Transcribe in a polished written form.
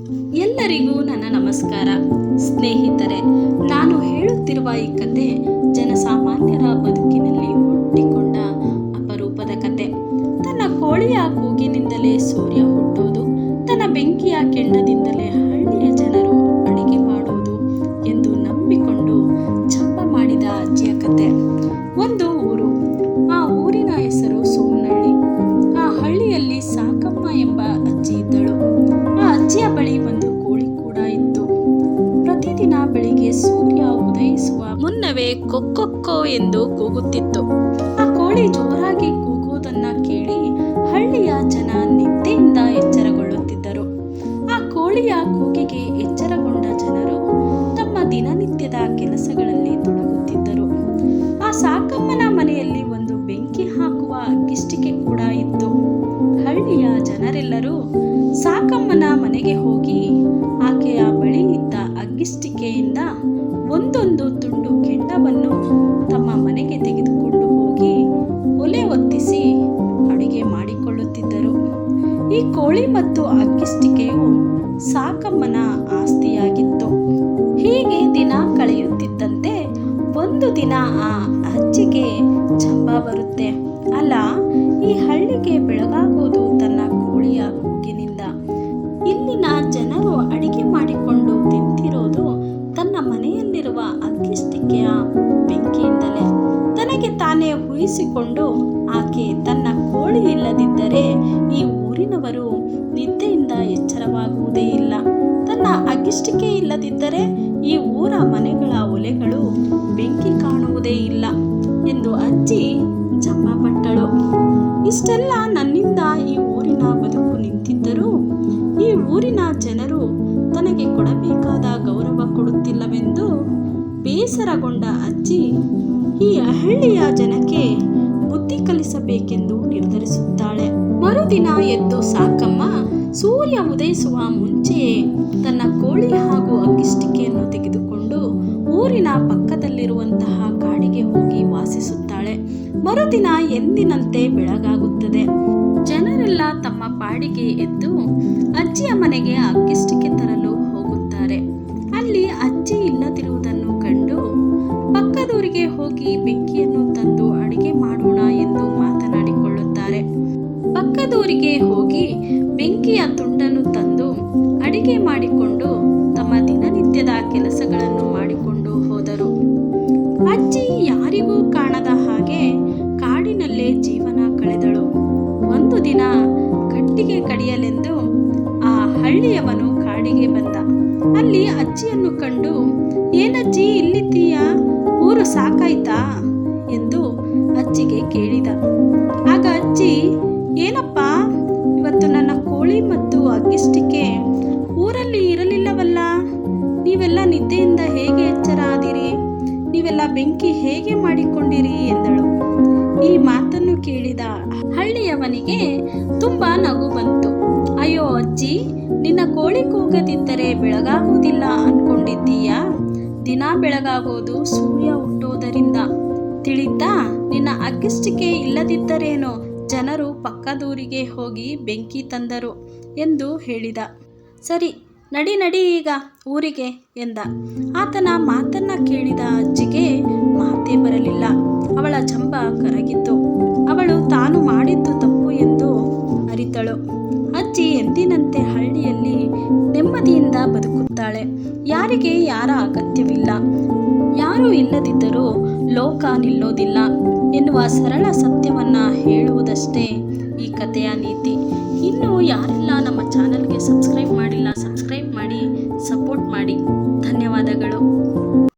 ಎಲ್ಲರಿಗೂ ನನ್ನ ನಮಸ್ಕಾರ. ಸ್ನೇಹಿತರೆ, ನಾನು ಹೇಳುತ್ತಿರುವ ಈ ಕತೆ ಜನಸಾಮಾನ್ಯರ ಬದುಕಿನಲ್ಲಿ ಹುಟ್ಟಿಕೊಂಡ ಅಪರೂಪದ ಕತೆ. ತನ್ನ ಕೋಳಿಯ ಕೂಗಿನಿಂದಲೇ ಸೂರ್ಯ ಹುಟ್ಟುವುದು, ತನ್ನ ಬೆಂಕಿಯ ಕೆಂಡದಿಂದಲೇ ಹಳ್ಳಿಯ ಜನರು ಅಡಿಗೆ ಮಾಡುವುದು ಎಂದು ನಂಬಿಕೊಂಡು ಜಪ ಮಾಡಿದ ಅಜ್ಜಿಯ ಕತೆ. ಒಂದು ಊರು. ಆ ಊರಿನ ಹೆಸರು ಸೋಮನಹಳ್ಳಿ. ಆ ಹಳ್ಳಿಯಲ್ಲಿ ಸಾಕಮ್ಮ ಎಂಬ ಅಜ್ಜಿ ಇದ್ದಳು. ಆ ಅಜ್ಜಿಯ ಬಳಿ ಒಂದು ಕೋಳಿ ಕೂಡ ಇತ್ತು. ಪ್ರತಿದಿನ ಬೆಳಿಗ್ಗೆ ಸೂರ್ಯ ಉದಯಿಸುವ ಮುನ್ನವೇ ಕೊಕ್ಕೊಕ್ಕೋ ಎಂದು ಕೂಗುತ್ತಿತ್ತು. ಆ ಕೋಳಿ ಜೋರಾಗಿ ಕೂಗುವುದನ್ನ ಕೇಳಿ ಹಳ್ಳಿಯ ಜನ ನಿದ್ದೆಯಿಂದ ಎಚ್ಚರಗೊಳ್ಳುತ್ತಿದ್ದರು. ಆ ಕೋಳಿಯ ಕೂಗಿಗೆ ಎಚ್ಚರಗೊಂಡ ಜನರು ತಮ್ಮ ದಿನನಿತ್ಯದ ಕೆಲಸಗಳಲ್ಲಿ ತೊಡಗುತ್ತಿದ್ದರು. ಆ ಸಾಕಮ್ಮನ ಮನೆಯಲ್ಲಿ ಒಂದು ಬೆಂಕಿ ಹಾಕುವ ಅಗ್ಗಿಷ್ಟಿಕೆ ಕೂಡ ಇತ್ತು. ಹಳ್ಳಿಯ ಜನರೆಲ್ಲರೂ ಸಾಕಮ್ಮನ ಮನೆಗೆ ಹೋಗಿ ಆಕೆಯ ಬಳಿ ಇದ್ದ ಅಗ್ಗಿಷ್ಟಿಕೆಯಿಂದ ಒಂದೊಂದು ತುಂಡು ಕೆಂಡವನ್ನು ತಮ್ಮ ಮನೆಗೆ ತೆಗೆದುಕೊಂಡು ಹೋಗಿ ಒಲೆ ಹೊತ್ತಿಸಿ ಅಡುಗೆ ಮಾಡಿಕೊಳ್ಳುತ್ತಿದ್ದರು. ಈ ಕೋಳಿ ಮತ್ತು ಅಗ್ಗಿಷ್ಟಿಕೆಯು ಸಾಕಮ್ಮನ ಆಸ್ತಿಯಾಗಿತ್ತು. ಹೀಗೆ ದಿನ ಕಳೆಯುತ್ತಿದ್ದಂತೆ ಒಂದು ದಿನ ಆ ಅಜ್ಜಿಗೆ ಜಂಬ ಬರುತ್ತೆ. ಅಲ್ಲ, ಈ ಹಳ್ಳಿಗೆ ಬೆಳಗಾಗೋದು ತನ್ನ ಕೋಳಿಯ ಕೂಗಿನಿಂದ. ಇಲ್ಲಿನ ಜನರು ಅಡಿಗೆ ಮಾಡಿಕೊಂಡು ತಿಂತಿರೋದು ತನ್ನ ಮನೆಯಲ್ಲಿರುವ ಅಗ್ಗಿಷ್ಟಿಕೆಯ ಬೆಂಕಿಯಿಂದಲೇ. ತನಗೆ ತಾನೇ ಊಹಿಸಿಕೊಂಡು ಆಕೆ ತನ್ನ ಕೋಳಿ ಇಲ್ಲದಿದ್ದರೆ ಈ ಊರಿನವರು ನಿದ್ದೆಯಿಂದ ಎಚ್ಚರವಾಗುವುದೇ ಇಲ್ಲ, ತನ್ನ ಅಗ್ಗಿಷ್ಟಿಕೆ ಇಲ್ಲದಿದ್ದರೆ ಈ ಊರ ಮನೆಗಳ ಒಲೆಗಳು ಬೆಂಕಿ ಕಾಣುವುದೇ ಇಲ್ಲ ಎಂದು ಅಜ್ಜಿ ಜಂಬ ಪಟ್ಟಳು. ಇಷ್ಟೆಲ್ಲ ನನ್ನಿಂದ ಈ ಊರಿನ ಬದುಕು ನಿಂತಿದ್ದರೂ ಈ ಊರಿನ ಜನರು ತನಗೆ ಕೊಡಬೇಕಾದ ಗೌರವ ಕೊಡುತ್ತಿಲ್ಲವೆಂದು ಬೇಸರಗೊಂಡ ಅಜ್ಜಿ ಈ ಹಳ್ಳಿಯ ಜನಕ್ಕೆ ಬುದ್ಧಿ ಕಲಿಸಬೇಕೆಂದು ನಿರ್ಧರಿಸುತ್ತಾಳೆ. ಮರುದಿನ ಎದ್ದು ಸಾಕಮ್ಮ ಸೂರ್ಯ ಉದಯಿಸುವ ಮುಂಚೆಯೇ ತನ್ನ ಕೋಳಿ ಹಾಗೂ ಅಗ್ಗಿಷ್ಟಿಕೆಯನ್ನು ತೆಗೆದುಕೊಂಡು ಊರಿನ ಪಕ್ಕದಲ್ಲಿರುವಂತಹ ಕಾಡಿಗೆ ಹೋಗಿ ವಾಸಿಸುತ್ತಾಳೆ. ಮರುದಿನ ಎಂದಿನಂತೆ ಬೆಳಗಾಗುತ್ತದೆ. ಜನರೆಲ್ಲ ತಮ್ಮ ಪಾಡಿಗೆ ಎದ್ದು ಅಜ್ಜಿಯ ಮನೆಗೆ ಅಗ್ಗಿಷ್ಟಿಕೆ ತರಲು ಹೋಗುತ್ತಾರೆ. ಅಲ್ಲಿ ಅಜ್ಜಿ ಇಲ್ಲದಿರುವುದನ್ನು ಕಂಡು ಪಕ್ಕದೂರಿಗೆ ಹೋಗಿ ಬೆಂಕಿಯನ್ನು ತಂದು ಅಡಿಗೆ ಮಾಡೋಣ ಎಂದು ಮಾತನಾಡಿಕೊಳ್ಳುತ್ತಾರೆ. ಪಕ್ಕದೂರಿಗೆ ಹೋಗಿ ಬೆಂಕಿಯ ತುಂಡನ್ನು ತಂದು ಅಡಿಗೆ ಮಾಡಿಕೊಂಡು ತಮ್ಮ ದಿನನಿತ್ಯದ ಕೆಲಸಗಳನ್ನು ಮಾಡಿಕೊಂಡು ಹೋದರು. ಅಜ್ಜಿ ಯಾರಿಗೂ ಕಾಣದ ಹಾಗೆ ಕಾಡಿನಲ್ಲೇ ಜೀವನ ಕಳೆದಳು. ಒಂದು ದಿನ ಕಟ್ಟಿಗೆ ಕಡಿಯಲೆಂದು ಆ ಹಳ್ಳಿಯವನು ಕಾಡಿಗೆ ಬಂದ. ಅಲ್ಲಿ ಅಜ್ಜಿಯನ್ನು ಕಂಡು, ಏನಜ್ಜಿ ಇಲ್ಲಿದ್ದೀಯಾ, ಊರು ಸಾಕಾಯ್ತಾ ಎಂದು ಅಜ್ಜಿಗೆ ಕೇಳಿದ. ಆಗ ಅಜ್ಜಿ, ಏನಪ್ಪ, ಇವತ್ತು ನನ್ನ ಕೋಳಿ ಮತ್ತು ಅಗ್ಗಿಷ್ಟಿಕೆ ಊರಲ್ಲಿ ಇರಲಿಲ್ಲವಲ್ಲ, ನೀವೆಲ್ಲ ನಿದ್ದೆಯಿಂದ ಹೇಗೆ ಎಚ್ಚರ ಆದಿರಿ, ನೀವೆಲ್ಲ ಬೆಂಕಿ ಹೇಗೆ ಮಾಡಿಕೊಂಡಿರಿ ಎಂದಳು. ಈ ಮಾತನ್ನು ಕೇಳಿದ ಹಳ್ಳಿಯವನಿಗೆ ತುಂಬಾ ನಗು ಬಂತು. ಅಯ್ಯೋ ಅಜ್ಜಿ, ನಿನ್ನ ಕೋಳಿ ಕೂಗದಿದ್ದರೆ ಬೆಳಗಾಗುವುದಿಲ್ಲ ಅನ್ಕೊಂಡಿದ್ದೀಯಾ? ದಿನ ಬೆಳಗಾಗೋದು ಸೂರ್ಯ ಹುಟ್ಟೋದರಿಂದ, ತಿಳಿತಾ? ನಿನ್ನ ಅಗ್ಗಿಷ್ಟಿಕೆ ಇಲ್ಲದಿದ್ದರೇನೋ ಜನರು ಪಕ್ಕದೂರಿಗೆ ಹೋಗಿ ಬೆಂಕಿ ತಂದರು ಎಂದು ಹೇಳಿದ. ಸರಿ, ನಡಿ ನಡಿ ಈಗ ಊರಿಗೆ ಎಂದ. ಆತನ ಮಾತನ್ನ ಕೇಳಿದ ಅಜ್ಜಿಗೆ ಮಾತೇ ಬರಲಿಲ್ಲ. ಅವಳ ಜಂಬ ಕರಗಿತು. ಅವಳು ತಾನು ಮಾಡಿದ್ದು ತಪ್ಪು ಎಂದು ಅರಿತಳು. ಅಜ್ಜಿ ಎಂದಿನಂತೆ ಹಳ್ಳಿಯಲ್ಲಿ ನೆಮ್ಮದಿಯಿಂದ ಬದುಕುತ್ತಾಳೆ. ಯಾರಿಗೆ ಯಾರ ಅಗತ್ಯವಿಲ್ಲ, ಯಾರೂ ಇಲ್ಲದಿದ್ದರೂ ಲೋಕ ನಿಲ್ಲೋದಿಲ್ಲ ಎನ್ನುವ ಸರಳ ಸತ್ಯವನ್ನ ಹೇಳುವುದಷ್ಟೇ ಈ ಕಥೆಯ ನೀತಿ. ಇನ್ನು ಯಾರೆಲ್ಲ